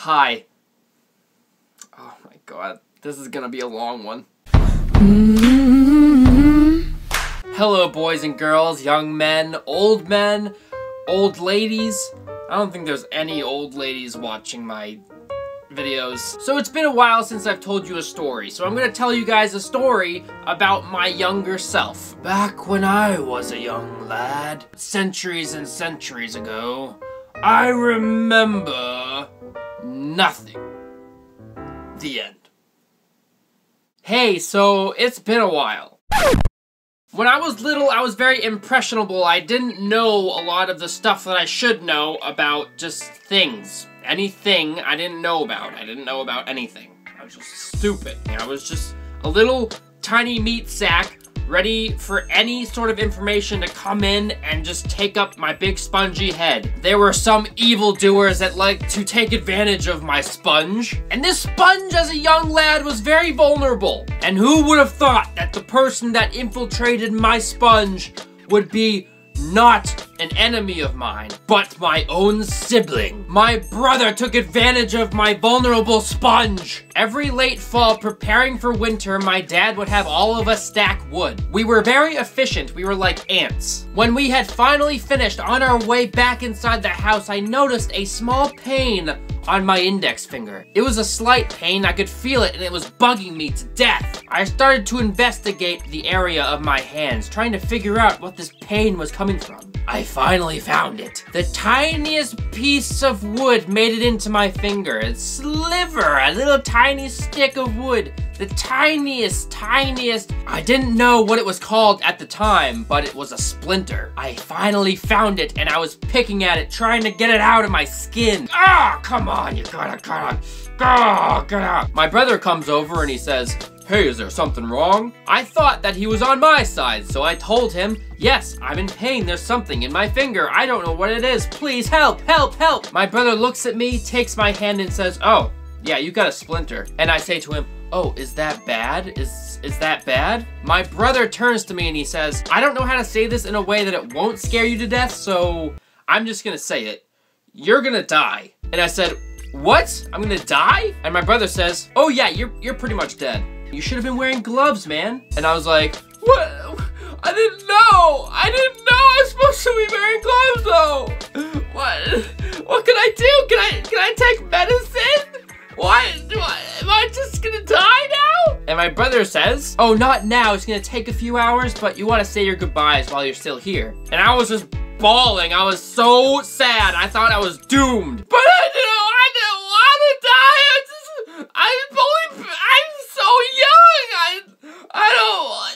Hi. Oh my god, this is gonna be a long one. Hello boys and girls, young men, old ladies. I don't think there's any old ladies watching my videos. So it's been a while since I've told you a story, so I'm gonna tell you guys a story about my younger self. Back when I was a young lad, centuries and centuries ago, I remember nothing. The end. Hey, so it's been a while. When I was little, I was very impressionable. I didn't know a lot of the stuff that I should know about just things. Anything I didn't know about. I didn't know about anything. I was just stupid. I was just a little tiny meat sack ready for any sort of information to come in and just take up my big spongy head. There were some evildoers that liked to take advantage of my sponge. And this sponge as a young lad was very vulnerable. And who would have thought that the person that infiltrated my sponge would be not an enemy of mine, but my own sibling. My brother took advantage of my vulnerable sponge. Every late fall, preparing for winter, my dad would have all of us stack wood. We were very efficient. We were like ants. When we had finally finished, on our way back inside the house, I noticed a small pain on my index finger. It was a slight pain, I could feel it, and it was bugging me to death. I started to investigate the area of my hands, trying to figure out what this pain was coming from. I finally found it. The tiniest piece of wood made it into my finger. A sliver, a little tiny stick of wood. The tiniest. I didn't know what it was called at the time, but it was a splinter. I finally found it, and I was picking at it, trying to get it out of my skin. Ah, come on, you gotta, get out. My brother comes over and he says, "Hey, is there something wrong?" I thought that he was on my side, so I told him, "Yes, I'm in pain. There's something in my finger. I don't know what it is. Please help, help, help." My brother looks at me, takes my hand and says, "Oh, yeah, you got a splinter." And I say to him, "Oh, is that bad? Is that bad?" My brother turns to me and he says, "I don't know how to say this in a way that it won't scare you to death, so I'm just gonna say it. You're gonna die." And I said, "What? I'm gonna die?" And my brother says, "Oh yeah, you're pretty much dead. You should have been wearing gloves, man." And I was like, "What? I didn't know. I didn't know I was supposed to be wearing gloves though. What can I do? Can I take medicine? What? Am I just gonna die now?" And my brother says, "Oh, not now. It's gonna take a few hours, but you want to say your goodbyes while you're still here." And I was just bawling. I was so sad. I thought I was doomed. But I didn't want to die. I'm so young. I don't want.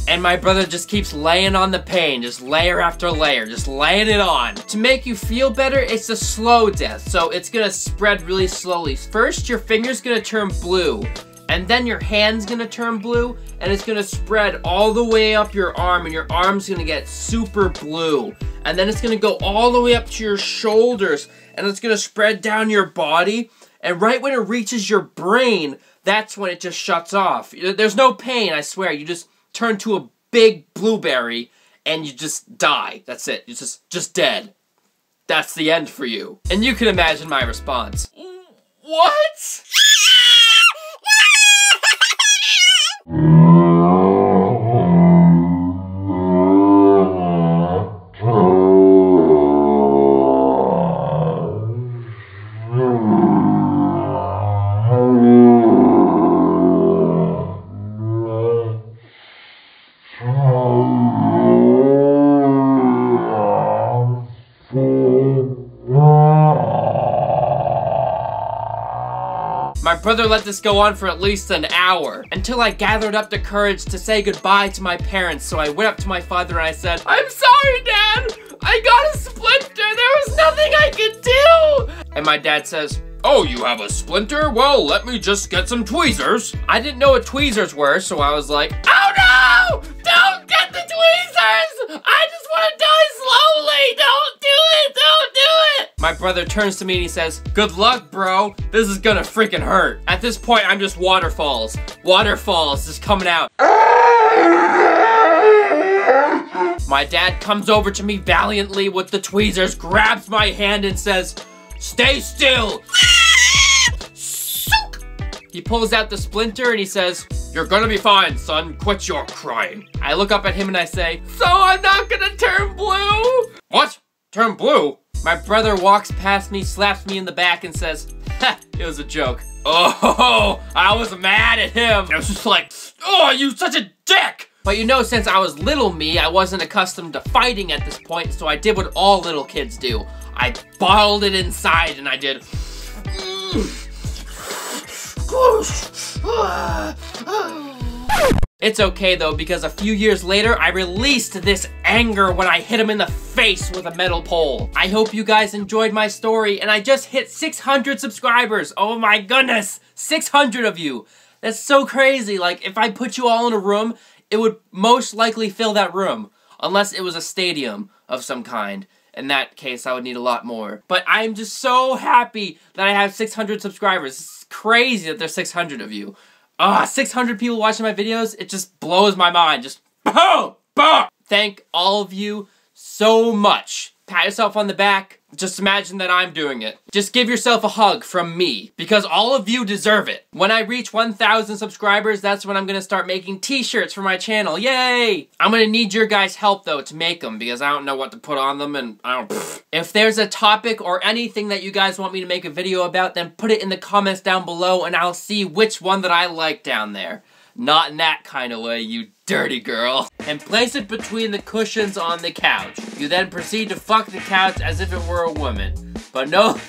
And my brother just keeps laying on the pain, just layer after layer, just laying it on. To make you feel better, it's a slow death, so it's gonna spread really slowly. First, your finger's gonna turn blue, and then your hand's gonna turn blue, and it's gonna spread all the way up your arm, and your arm's gonna get super blue. And then it's gonna go all the way up to your shoulders, and it's gonna spread down your body, and right when it reaches your brain, that's when it just shuts off. There's no pain, I swear. You just turn to a big blueberry, and you just die. That's it. You're just dead. That's the end for you. And you can imagine my response. What? My brother let this go on for at least an hour, until I gathered up the courage to say goodbye to my parents. So I went up to my father and I said, "I'm sorry, Dad! I got a splinter! There was nothing I could do!" And my dad says, "Oh, you have a splinter? Well, let me just get some tweezers." I didn't know what tweezers were, so I was like, "Oh no! Don't get the tweezers! I just want to die slowly! Don't do it! Don't do it!" My brother turns to me and he says, "Good luck, bro. This is gonna freaking hurt." At this point, I'm just waterfalls. Waterfalls just coming out. My dad comes over to me valiantly with the tweezers, grabs my hand and says, Stay still! He pulls out the splinter and he says, "You're gonna be fine, son. Quit your crying." I look up at him and I say, "So I'm not gonna turn blue?" "What? Turn blue?" My brother walks past me, slaps me in the back and says, "Ha, it was a joke." Oh, I was mad at him. I was just like, "Oh, you such a dick!" But you know, since I was little me, I wasn't accustomed to fighting at this point, so I did what all little kids do. I bottled it inside and I did. It's okay though, because a few years later, I released this anger when I hit him in the face with a metal pole. I hope you guys enjoyed my story, and I just hit 600 subscribers. Oh my goodness, 600 of you. That's so crazy. Like, if I put you all in a room, it would most likely fill that room, unless it was a stadium of some kind. In that case, I would need a lot more. But I'm just so happy that I have 600 subscribers. It's crazy that there's 600 of you. 600 people watching my videos, it just blows my mind. Just boom, boom. Thank all of you so much. Pat yourself on the back. Just imagine that I'm doing it. Just give yourself a hug from me, because all of you deserve it. When I reach 1,000 subscribers, that's when I'm gonna start making t-shirts for my channel. Yay! I'm gonna need your guys' help though to make them, because I don't know what to put on them and I don't. If there's a topic or anything that you guys want me to make a video about, then put it in the comments down below and I'll see which one that I like down there. Not in that kind of way, you dirty girl. And place it between the cushions on the couch. You then proceed to fuck the couch as if it were a woman. But no...